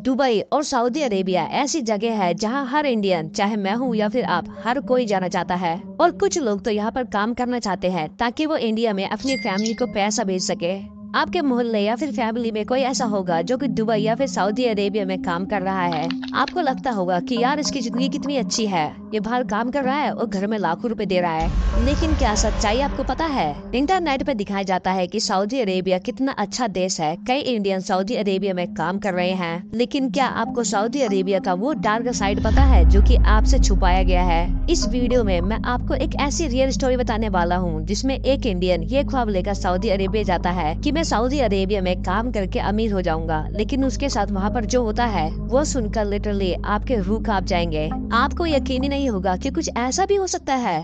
Dubai और Saudi Arabia ऐसी जगह है जहां हर इंडियन, चाहे मैं हूं या फिर आप, हर कोई जाना चाहता है। और कुछ लोग तो यहाँ पर काम करना चाहते हैं ताकि वो इंडिया में अपनी फैमिली को पैसा भेज सके। आपके मोहल्ले या फिर फैमिली में कोई ऐसा होगा जो कि दुबई या फिर सऊदी अरेबिया में काम कर रहा है। आपको लगता होगा कि यार इसकी जिंदगी कितनी अच्छी है, ये बाहर काम कर रहा है और घर में लाखों रुपए दे रहा है। लेकिन क्या सच्चाई आपको पता है? इंटरनेट पे दिखाया जाता है कि सऊदी अरेबिया कितना अच्छा देश है। कई इंडियन सऊदी अरेबिया में काम कर रहे हैं, लेकिन क्या आपको सऊदी अरेबिया का वो डार्क साइड पता है जो कि आपसे छुपाया गया है? इस वीडियो में मैं आपको एक ऐसी रियल स्टोरी बताने वाला हूँ जिसमें एक इंडियन ये ख्वाब लेकर सऊदी अरेबिया जाता है कि मैं सऊदी अरेबिया में काम करके अमीर हो जाऊंगा, लेकिन उसके साथ वहाँ पर जो होता है वो सुनकर लिटरली आपके रूह कांप जाएंगे। आपको यकीन ही नहीं होगा कि कुछ ऐसा भी हो सकता है।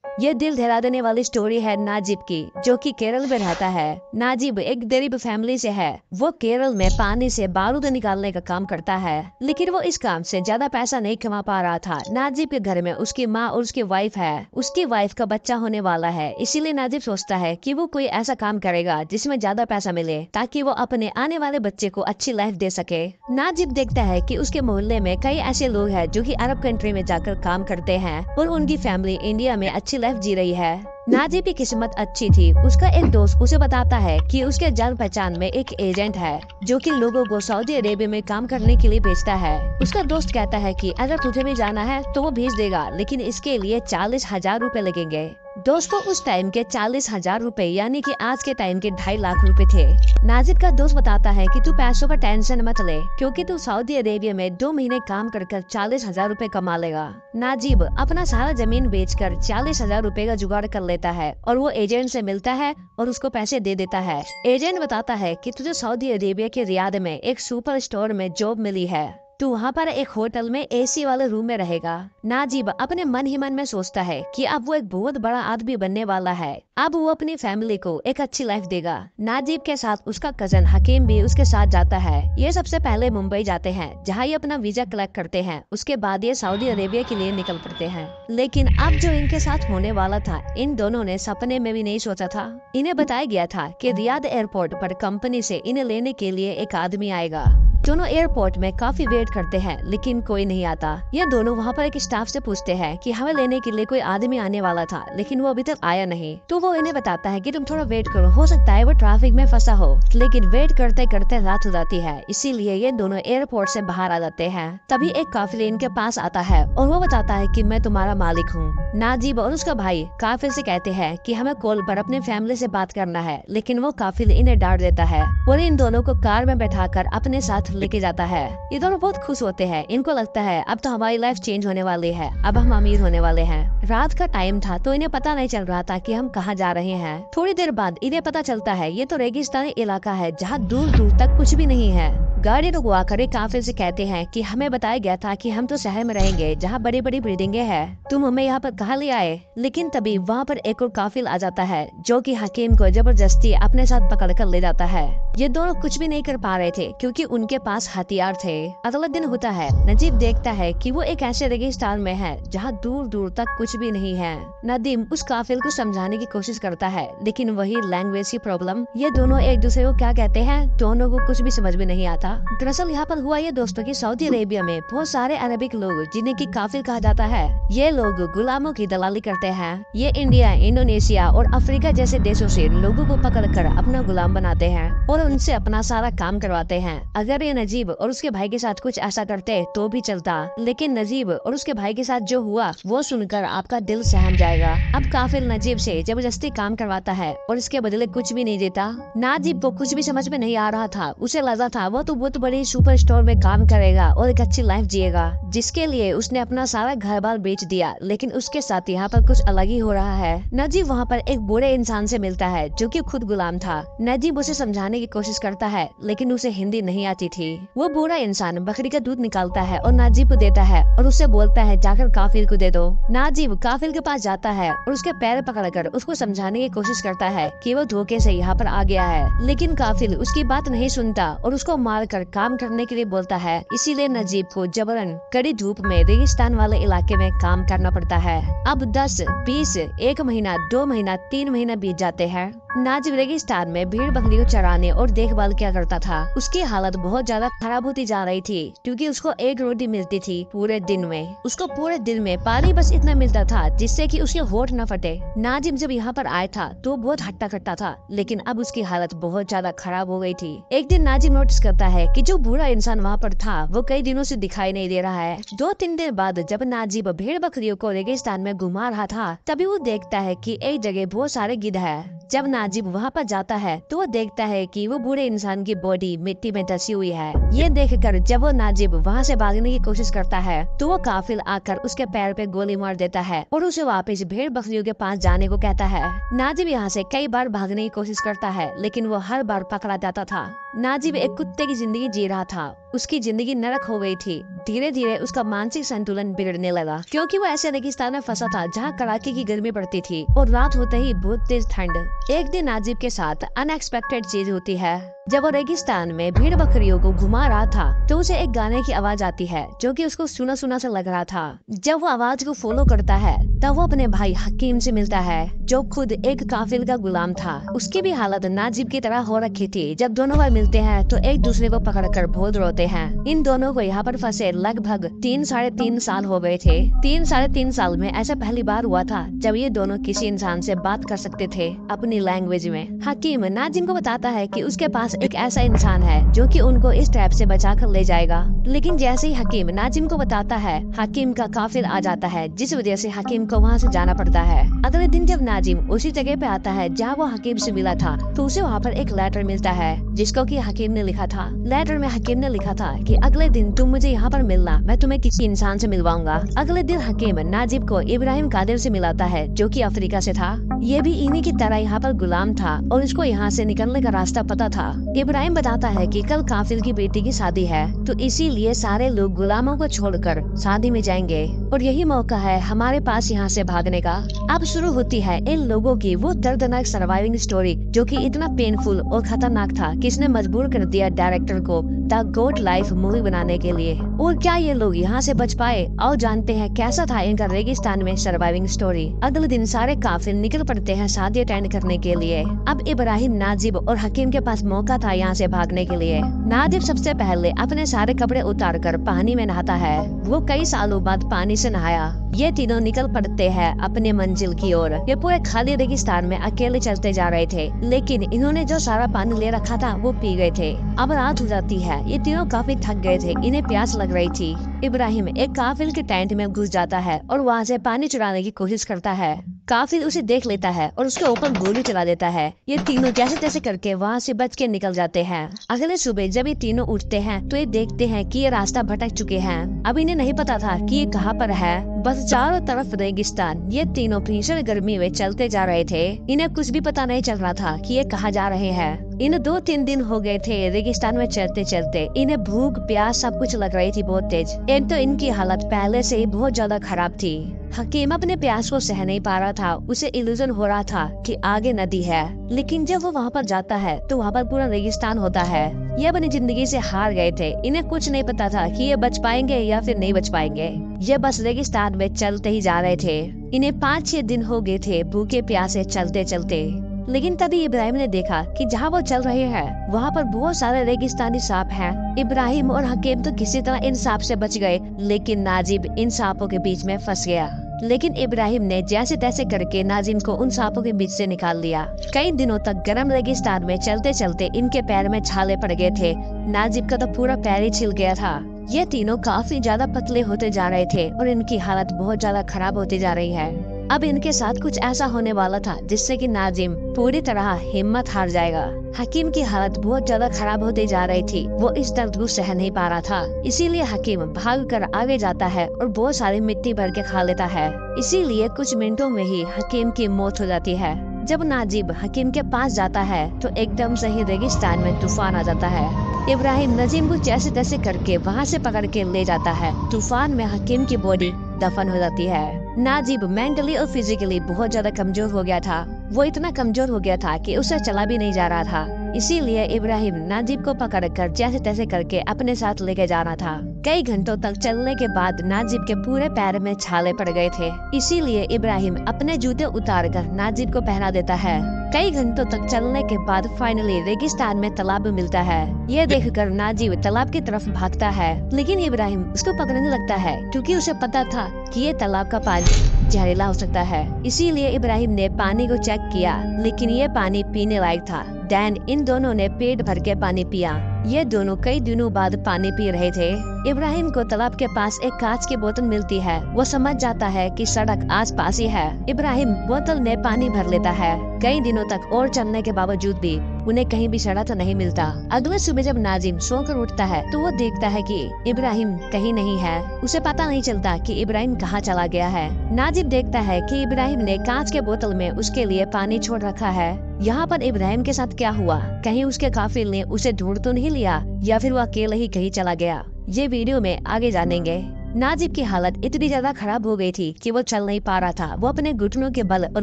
ये दिल दहला देने वाली स्टोरी है नाजिब की, जो कि केरल में रहता है। नाजिब एक गरीब फैमिली से है। वो केरल में पानी से बारूद निकालने का काम करता है, लेकिन वो इस काम से ज्यादा पैसा नहीं कमा पा रहा था। नाजिब के घर में उसकी माँ और उसकी वाइफ है। उसकी वाइफ का बच्चा होने वाला है, इसीलिए नाजिब सोचता है कि वो कोई ऐसा काम करेगा जिसमें ज्यादा पैसा मिले, ताकि वो अपने आने वाले बच्चे को अच्छी लाइफ दे सके। नाजिब देखता है कि उसके मोहल्ले में कई ऐसे लोग हैं जो कि अरब कंट्री में जाकर काम करते हैं और उनकी फैमिली इंडिया में अच्छी लाइफ जी रही है। नाजिब की किस्मत अच्छी थी। उसका एक दोस्त उसे बताता है कि उसके जान पहचान में एक एजेंट है जो कि लोगों को सऊदी अरेबिया में काम करने के लिए भेजता है। उसका दोस्त कहता है कि अगर तुझे भी जाना है तो वो भेज देगा, लेकिन इसके लिए 40,000 रुपए लगेंगे। दोस्तों, उस टाइम के 40,000 रुपए यानी कि आज के टाइम के 2.5 लाख रुपए थे। नाजिब का दोस्त बताता है कि तू पैसों का टेंशन मत ले, क्योंकि तू सऊदी अरेबिया में 2 महीने काम कर 40,000 रुपए कमा लेगा। नाजिब अपना सारा जमीन बेचकर 40,000 रुपए का जुगाड़ कर लेता है और वो एजेंट से मिलता है और उसको पैसे दे देता है। एजेंट बताता है कि तुझे सऊदी अरेबिया के रियाद में एक सुपर स्टोर में जॉब मिली है, तू वहाँ पर एक होटल में एसी वाले रूम में रहेगा। नाजिब अपने मन ही मन में सोचता है कि अब वो एक बहुत बड़ा आदमी बनने वाला है। अब वो अपनी फैमिली को एक अच्छी लाइफ देगा। नाजिब के साथ उसका कजन हकीम भी उसके साथ जाता है। ये सबसे पहले मुंबई जाते हैं, जहाँ ये अपना वीजा कलेक्ट करते हैं। उसके बाद ये सऊदी अरेबिया के लिए निकल पड़ते हैं। लेकिन अब जो इनके साथ होने वाला था, इन दोनों ने सपने में भी नहीं सोचा था। इन्हें बताया गया था कि रियाद एयरपोर्ट पर कंपनी से इन्हें लेने के लिए एक आदमी आएगा। दोनों एयरपोर्ट में काफी वेट करते हैं, लेकिन कोई नहीं आता। ये दोनों वहाँ पर एक स्टाफ से पूछते हैं कि हमें लेने के लिए कोई आदमी आने वाला था, लेकिन वो अभी तक आया नहीं। तो वो इन्हें बताता है कि तुम थोड़ा वेट करो, हो सकता है वो ट्रैफिक में फंसा हो। लेकिन वेट करते करते रात हो जाती है, इसीलिए ये दोनों एयरपोर्ट से बाहर आ जाते हैं। तभी एक काफिल इनके पास आता है और वो बताता है कि मैं तुम्हारा मालिक हूँ। नाजिब और उसका भाई काफिल से कहते हैं कि हमें कॉल पर अपने फैमिली से बात करना है, लेकिन वो काफिल इन्हें डांट देता है और इन दोनों को कार में बैठाकर अपने साथ लेके जाता है। ये दोनों बहुत खुश होते हैं। इनको लगता है अब तो हमारी लाइफ चेंज होने वाली है, अब हम अमीर होने वाले हैं। रात का टाइम था तो इन्हें पता नहीं चल रहा था कि हम कहाँ जा रहे हैं। थोड़ी देर बाद इन्हें पता चलता है ये तो रेगिस्तानी इलाका है जहाँ दूर दूर तक कुछ भी नहीं है। गाड़ी रुकवा कर काफिल से कहते हैं कि हमें बताया गया था कि हम तो शहर में रहेंगे जहाँ बड़ी बड़ी बिल्डिंगे हैं, तुम हमें यहाँ पर कहाँ ले आए? लेकिन तभी वहाँ पर एक और काफिल आ जाता है जो कि हकीम को जबरदस्ती अपने साथ पकड़ कर ले जाता है। ये दोनों कुछ भी नहीं कर पा रहे थे क्योंकि उनके पास हथियार थे। अगला दिन होता है। नजीब देखता है कि वो एक ऐसे रेगिस्तान में है जहाँ दूर दूर तक कुछ भी नहीं है। नदीम उस काफिल को समझाने की कोशिश करता है, लेकिन वही लैंग्वेज की प्रॉब्लम। ये दोनों एक दूसरे को क्या कहते हैं दोनों को कुछ भी समझ में नहीं आता। दरअसल यहाँ पर हुआ ये दोस्तों की सऊदी अरेबिया में बहुत सारे अरबिक लोग, जिन्हें की काफिल कहा जाता है, ये लोग गुलामों की दलाली करते हैं। ये इंडिया, इंडोनेशिया और अफ्रीका जैसे देशों से लोगों को पकड़कर अपना गुलाम बनाते हैं और उनसे अपना सारा काम करवाते हैं। अगर ये नजीब और उसके भाई के साथ कुछ ऐसा करते तो भी चलता, लेकिन नजीब और उसके भाई के साथ जो हुआ वो सुनकर आपका दिल सहम जाएगा। अब काफिल नजीब से जबरदस्ती काम करवाता है और इसके बदले कुछ भी नहीं देता। नाजिब को कुछ भी समझ में नहीं आ रहा था। उसे लगा था वो तो बहुत बड़ी सुपर स्टोर में काम करेगा और एक अच्छी लाइफ जिएगा, जिसके लिए उसने अपना सारा घर बार बेच दिया। लेकिन उसके साथ यहाँ पर कुछ अलग ही हो रहा है। नजीब वहाँ पर एक बूढ़े इंसान से मिलता है जो कि खुद गुलाम था। नजीब उसे समझाने की कोशिश करता है, लेकिन उसे हिंदी नहीं आती थी। थी। वो बूढ़ा इंसान बकरी का दूध निकालता है और नाजिब को देता है और उससे बोलता है जाकर काफिल को दे दो। नाजिब काफिल के पास जाता है और उसके पैर पकड़कर उसको समझाने की कोशिश करता है कि वो धोखे से यहाँ पर आ गया है, लेकिन काफिल उसकी बात नहीं सुनता और उसको मार कर काम करने के लिए बोलता है। इसीलिए नाजिब को जबरन कड़ी धूप में रेगिस्तान वाले इलाके में काम करना पड़ता है। अब 10, 20, 1 महीना, 2 महीना, 3 महीना बीत जाते हैं। नाजिब रेगिस्तान में भेड़ बकरी को चराने और देखभाल क्या करता था। उसकी हालत बहुत ज्यादा खराब होती जा रही थी क्योंकि उसको एक रोटी मिलती थी पूरे दिन में। उसको पूरे दिन में पानी बस इतना मिलता था जिससे कि उसके होठ न फटे। नाजिब जब यहाँ पर आया था तो बहुत हट्टा कट्टा था, लेकिन अब उसकी हालत बहुत ज्यादा खराब हो गई थी। एक दिन नाजिब नोटिस करता है कि जो बूढ़ा इंसान वहाँ पर था वो कई दिनों से दिखाई नहीं दे रहा है। 2-3 दिन बाद जब नाजिब भेड़ बकरियों को रेगिस्तान में घुमा रहा था तभी वो देखता है कि एक जगह बहुत सारे गिद्ध है। जब नाजिब वहाँ पर जाता है तो वो देखता है कि वो बूढ़े इंसान की बॉडी मिट्टी में धसी हुई है। ये देखकर जब वो नाजिब वहाँ से भागने की कोशिश करता है तो वो काफिल आकर उसके पैर पे गोली मार देता है और उसे वापस भेड़ बकरियों के पास जाने को कहता है। नाजिब यहाँ से कई बार भागने की कोशिश करता है लेकिन वो हर बार पकड़ा जाता था। नाजिब एक कुत्ते की जिंदगी जी रहा था। उसकी जिंदगी नरक हो गई थी। धीरे धीरे उसका मानसिक संतुलन बिगड़ने लगा क्योंकि वो ऐसे रेगिस्तान में फंसा था जहाँ कड़ाके की गर्मी पड़ती थी और रात होते ही बहुत तेज ठंड। एक दिन नाजिब के साथ अनएक्सपेक्टेड चीज होती है। जब वो रेगिस्तान में भेड़ बकरियों को घुमा रहा था तो उसे एक गाने की आवाज आती है जो कि उसको सुना सुना सा लग रहा था। जब वो आवाज को फॉलो करता है तब वो अपने भाई हकीम से मिलता है जो खुद एक काफिल का गुलाम था। उसकी भी हालत नाजिब की तरह हो रखी थी। जब दोनों भाई मिलते हैं तो एक दूसरे को पकड़कर बहुत रोते हैं। इन दोनों को यहाँ पर फंसे लगभग 3-3.5 साल हो गए थे। 3-3.5 साल में ऐसा पहली बार हुआ था जब ये दोनों किसी इंसान से बात कर सकते थे अपनी लैंग्वेज में। हकीम नाजिम को बताता है कि उसके पास एक ऐसा इंसान है जो कि उनको इस ट्रैप से बचा कर ले जाएगा, लेकिन जैसे ही हकीम नाजिम को बताता है हकीम का काफिल आ जाता है जिस वजह से हकीम को वहाँ से जाना पड़ता है। अगले दिन जब नाजिम उसी जगह पे आता है जहाँ वो हकीम से मिला था तो उसे वहाँ पर एक लेटर मिलता है जिसको कि हकीम ने लिखा था। लेटर में हकीम ने लिखा था कि अगले दिन तुम मुझे यहाँ पर मिलना, मैं तुम्हें किसी इंसान से मिलवाऊंगा। अगले दिन हकीम नाजिब को इब्राहिम कादिर से मिलाता है जो कि अफ्रीका से था। ये भी इन्हीं की तरह यहाँ पर गुलाम था और इसको यहाँ से निकलने का रास्ता पता था। इब्राहिम बताता है कि कल काफिल की बेटी की शादी है तो इसीलिए सारे लोग गुलामों को छोड़कर शादी में जाएंगे और यही मौका है हमारे पास यहाँ से भागने का। अब शुरू होती है इन लोगों की वो दर्दनाक सर्वाइविंग स्टोरी जो कि इतना पेनफुल और खतरनाक था कि इसने मजबूर कर दिया डायरेक्टर को द गोट लाइफ मूवी बनाने के लिए। और क्या ये लोग यहाँ से बच पाए? और जानते हैं कैसा था इनका रेगिस्तान में सर्वाइविंग स्टोरी। अगले दिन सारे काफिल निकल पड़ते हैं शादी अटेंड करने के लिए। अब इब्राहिम, नाजिब और हकीम के पास मौका था यहाँ से भागने के लिए। नाजिब सबसे पहले अपने सारे कपड़े उतार कर पानी में नहाता है। वो कई सालों बाद पानी से नहाया। ये तीनों निकल पड़ते हैं अपने मंजिल की ओर। ये पूरे खाली रेगिस्तान में अकेले चलते जा रहे थे, लेकिन इन्होंने जो सारा पानी ले रखा था वो पी गए थे। अब रात हो जाती है। ये तीनों काफी थक गए थे, इन्हें प्यास लग रही थी। इब्राहिम एक काफिल के टेंट में घुस जाता है और वहाँ से पानी चुराने की कोशिश करता है। काफिल उसे देख लेता है और उसके ऊपर गोली चला देता है। ये तीनों जैसे तैसे करके वहाँ से बच के निकल जाते हैं। अगले सुबह जब ये तीनों उठते हैं तो ये देखते हैं कि ये रास्ता भटक चुके हैं। अब इन्हें नहीं पता था कि ये कहाँ पर है। बस चारों तरफ रेगिस्तान। ये तीनों भीषण गर्मी में चलते जा रहे थे। इन्हें कुछ भी पता नहीं चल रहा था कि ये कहाँ जा रहे हैं। इन्हें 2-3 दिन हो गए थे रेगिस्तान में चलते चलते। इन्हें भूख प्यास सब कुछ लग रही थी बहुत तेज। एक तो इनकी हालत पहले से ही बहुत ज्यादा खराब थी। हकीम अपने प्यास को सह नहीं पा रहा था। उसे इल्यूजन हो रहा था कि आगे नदी है, लेकिन जब वो वहाँ पर जाता है तो वहाँ पर पूरा रेगिस्तान होता है। ये अपनी जिंदगी से हार गए थे। इन्हें कुछ नहीं पता था कि ये बच पाएंगे या फिर नहीं बच पाएंगे। ये बस रेगिस्तान में चलते ही जा रहे थे। इन्हें 5-6 दिन हो गए थे भूखे प्यासे चलते चलते। लेकिन तभी इब्राहिम ने देखा कि जहाँ वो चल रहे हैं वहाँ पर बहुत सारे रेगिस्तानी सांप हैं। इब्राहिम और हकीम तो किसी तरह इन सांप से बच गए, लेकिन नाजिब इन सांपों के बीच में फंस गया। लेकिन इब्राहिम ने जैसे तैसे करके नाजिम को उन सांपों के बीच से निकाल लिया। कई दिनों तक गर्म रेगिस्तान में चलते चलते इनके पैर में छाले पड़ गए थे। नाजिब का तो पूरा पैर ही छिल गया था। ये तीनों काफी ज्यादा पतले होते जा रहे थे और इनकी हालत बहुत ज्यादा खराब होती जा रही है। अब इनके साथ कुछ ऐसा होने वाला था जिससे कि नाजिम पूरी तरह हिम्मत हार जाएगा। हकीम की हालत बहुत ज्यादा खराब होती जा रही थी। वो इस दर्द को सह नहीं पा रहा था, इसीलिए हकीम भागकर आगे जाता है और बहुत सारी मिट्टी भर के खा लेता है। इसीलिए कुछ मिनटों में ही हकीम की मौत हो जाती है। जब नाजिब हकीम के पास जाता है तो एकदम से ही रेगिस्तान में तूफान आ जाता है। इब्राहिम नजीम को जैसे तैसे करके वहाँ से पकड़ के ले जाता है। तूफान में हकीम की बॉडी दफन हो जाती है। नाजिब मेंटली और फिजिकली बहुत ज्यादा कमजोर हो गया था। वो इतना कमजोर हो गया था कि उसे चला भी नहीं जा रहा था। इसीलिए इब्राहिम नाजिब को पकड़कर जैसे तैसे करके अपने साथ लेके जाना था। कई घंटों तक चलने के बाद नाजिब के पूरे पैर में छाले पड़ गए थे। इसीलिए इब्राहिम अपने जूते उतार कर नाजिब को पहना देता है। कई घंटों तक चलने के बाद फाइनली रेगिस्तान में तालाब मिलता है। ये देखकर नाजिब तालाब की तरफ भागता है, लेकिन इब्राहिम उसको पकड़ने लगता है क्योंकि उसे पता था कि ये तालाब का पानी जहरीला हो सकता है। इसीलिए इब्राहिम ने पानी को चेक किया, लेकिन ये पानी पीने लायक था। डैन इन दोनों ने पेट भर के पानी पिया। ये दोनों कई दिनों बाद पानी पी रहे थे। इब्राहिम को तालाब के पास एक कांच की बोतल मिलती है। वो समझ जाता है कि सड़क आसपास ही है। इब्राहिम बोतल में पानी भर लेता है। कई दिनों तक और चलने के बावजूद भी उन्हें कहीं भी सड़क नहीं मिलता। अगले सुबह जब नाजिम सोकर उठता है तो वो देखता है कि इब्राहिम कहीं नहीं है। उसे पता नहीं चलता कि इब्राहिम कहाँ चला गया है। नाजिम देखता है कि इब्राहिम ने कांच के बोतल में उसके लिए पानी छोड़ रखा है। यहाँ पर इब्राहिम के साथ क्या हुआ? कहीं उसके काफिल ने उसे ढूंढ तो नहीं लिया या फिर वो अकेले ही कहीं चला गया? ये वीडियो में आगे जानेंगे। नाजिब की हालत इतनी ज्यादा खराब हो गई थी कि वो चल नहीं पा रहा था। वो अपने घुटनों के बल और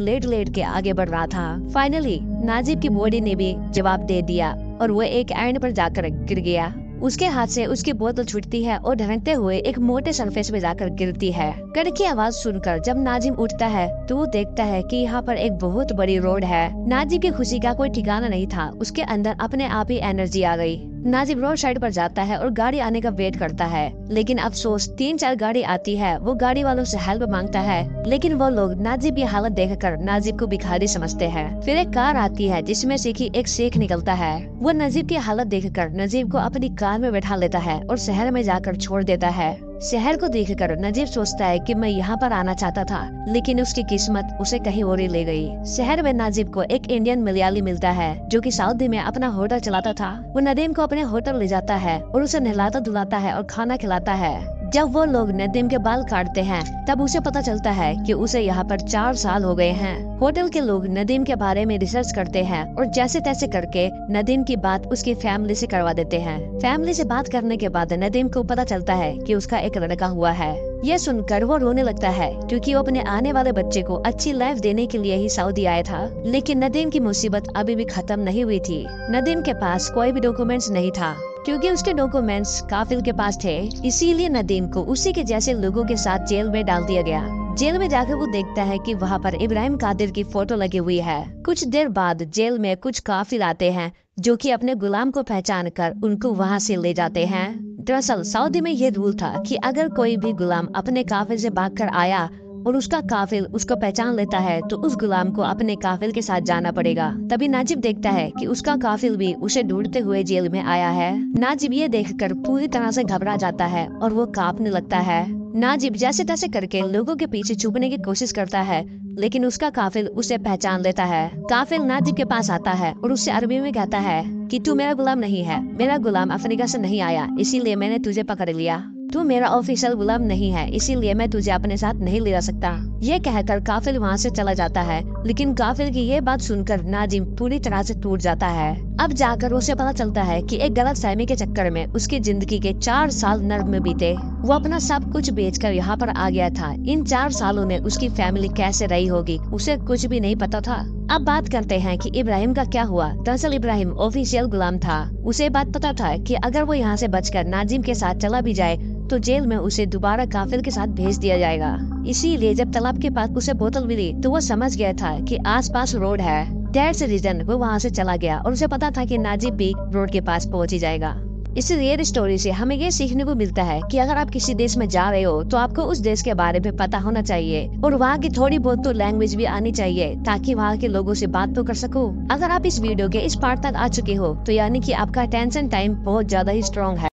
लेट लेट के आगे बढ़ रहा था। फाइनली नाजिब की बॉडी ने भी जवाब दे दिया और वो एक एंड पर जाकर गिर गया। उसके हाथ से उसकी बोतल छूटती है और ढरकते हुए एक मोटे सरफेस पे जाकर गिरती है। कड़क की आवाज सुनकर जब नाजिम उठता है तो वो देखता है कि यहाँ पर एक बहुत बड़ी रोड है। नाजिम की खुशी का कोई ठिकाना नहीं था। उसके अंदर अपने आप ही एनर्जी आ गई। नाजिब रोड साइड पर जाता है और गाड़ी आने का वेट करता है, लेकिन अफसोस 3-4 गाड़ी आती है। वो गाड़ी वालों से हेल्प मांगता है, लेकिन वो लोग नाजिब की हालत देखकर नाजिब को भिखारी समझते हैं। फिर एक कार आती है जिसमें से कि एक शेख निकलता है। वो नजीब की हालत देखकर नजीब को अपनी कार में बैठा लेता है और शहर में जाकर छोड़ देता है। शहर को देखकर नजीब सोचता है कि मैं यहाँ पर आना चाहता था, लेकिन उसकी किस्मत उसे कहीं और ही ले गई। शहर में नाजिब को एक इंडियन मलयाली मिलता है जो कि सऊदी में अपना होटल चलाता था। वो नदीम को अपने होटल ले जाता है और उसे नहलाता धुलाता है और खाना खिलाता है। जब वो लोग नदीम के बाल काटते हैं तब उसे पता चलता है कि उसे यहाँ पर 4 साल हो गए हैं। होटल के लोग नदीम के बारे में रिसर्च करते हैं और जैसे तैसे करके नदीम की बात उसकी फैमिली से करवा देते हैं। फैमिली से बात करने के बाद नदीम को पता चलता है कि उसका एक लड़का हुआ है। ये सुनकर वो रोने लगता है क्योंकि वो अपने आने वाले बच्चे को अच्छी लाइफ देने के लिए ही सऊदी आया था। लेकिन नदीम की मुसीबत अभी भी खत्म नहीं हुई थी। नदीम के पास कोई भी डॉक्यूमेंट्स नहीं था क्योंकि उसके डॉक्यूमेंट्स काफिल के पास थे। इसीलिए नदीम को उसी के जैसे लोगों के साथ जेल में डाल दिया गया। जेल में जाकर वो देखता है कि वहाँ पर इब्राहिम कादिर की फोटो लगी हुई है। कुछ देर बाद जेल में कुछ काफिल आते हैं जो कि अपने गुलाम को पहचान कर उनको वहाँ से ले जाते हैं। दरअसल सऊदी में ये रूल था कि अगर कोई भी गुलाम अपने काफिल से भागकर आया और उसका काफिल उसको पहचान लेता है तो उस गुलाम को अपने काफिल के साथ जाना पड़ेगा। तभी नाजिब देखता है कि उसका काफिल भी उसे ढूंढते हुए जेल में आया है। नाजिब ये देखकर पूरी तरह से घबरा जाता है और वो कांपने लगता है। नाजिब जैसे तैसे करके लोगों के पीछे छुपने की कोशिश करता है, लेकिन उसका काफिल उसे पहचान लेता है। काफिल नाजिब के पास आता है और उससे अरबी में कहता है कि तू मेरा गुलाम नहीं है, मेरा गुलाम अफ्रीका से नहीं आया, इसीलिए मैंने तुझे पकड़ लिया। तू मेरा ऑफिशियल गुलाम नहीं है, इसीलिए मैं तुझे अपने साथ नहीं ले जा सकता। ये कहकर काफिल वहाँ से चला जाता है, लेकिन काफिल की ये बात सुनकर नाजिम पूरी तरह से टूट जाता है। अब जाकर उसे पता चलता है कि एक गलतफहमी के चक्कर में उसकी जिंदगी के 4 साल नर्क में बीते। वो अपना सब कुछ बेचकर यहाँ पर आ गया था। इन 4 सालों में उसकी फैमिली कैसे रही होगी उसे कुछ भी नहीं पता था। अब बात करते हैं कि इब्राहिम का क्या हुआ। दरअसल इब्राहिम ऑफिशियल गुलाम था। उसे बात पता था कि अगर वो यहाँ से बचकर नाजिम के साथ चला भी जाए तो जेल में उसे दोबारा काफिल के साथ भेज दिया जाएगा। इसीलिए जब तालाब के पास उसे बोतल मिली तो वो समझ गया था कि आसपास रोड है। दैट्स रीजन वो वहाँ से चला गया और उसे पता था कि नाजिब भी रोड के पास पहुँच ही जाएगा। इस रियल स्टोरी से हमें ये सीखने को मिलता है कि अगर आप किसी देश में जा रहे हो तो आपको उस देश के बारे में पता होना चाहिए और वहाँ की थोड़ी बहुत तो लैंग्वेज भी आनी चाहिए ताकि वहाँ के लोगों से बात तो कर सको। अगर आप इस वीडियो के इस पार्ट तक आ चुके हो तो यानी कि आपका अटेंशन टाइम बहुत ज्यादा ही स्ट्रॉन्ग है।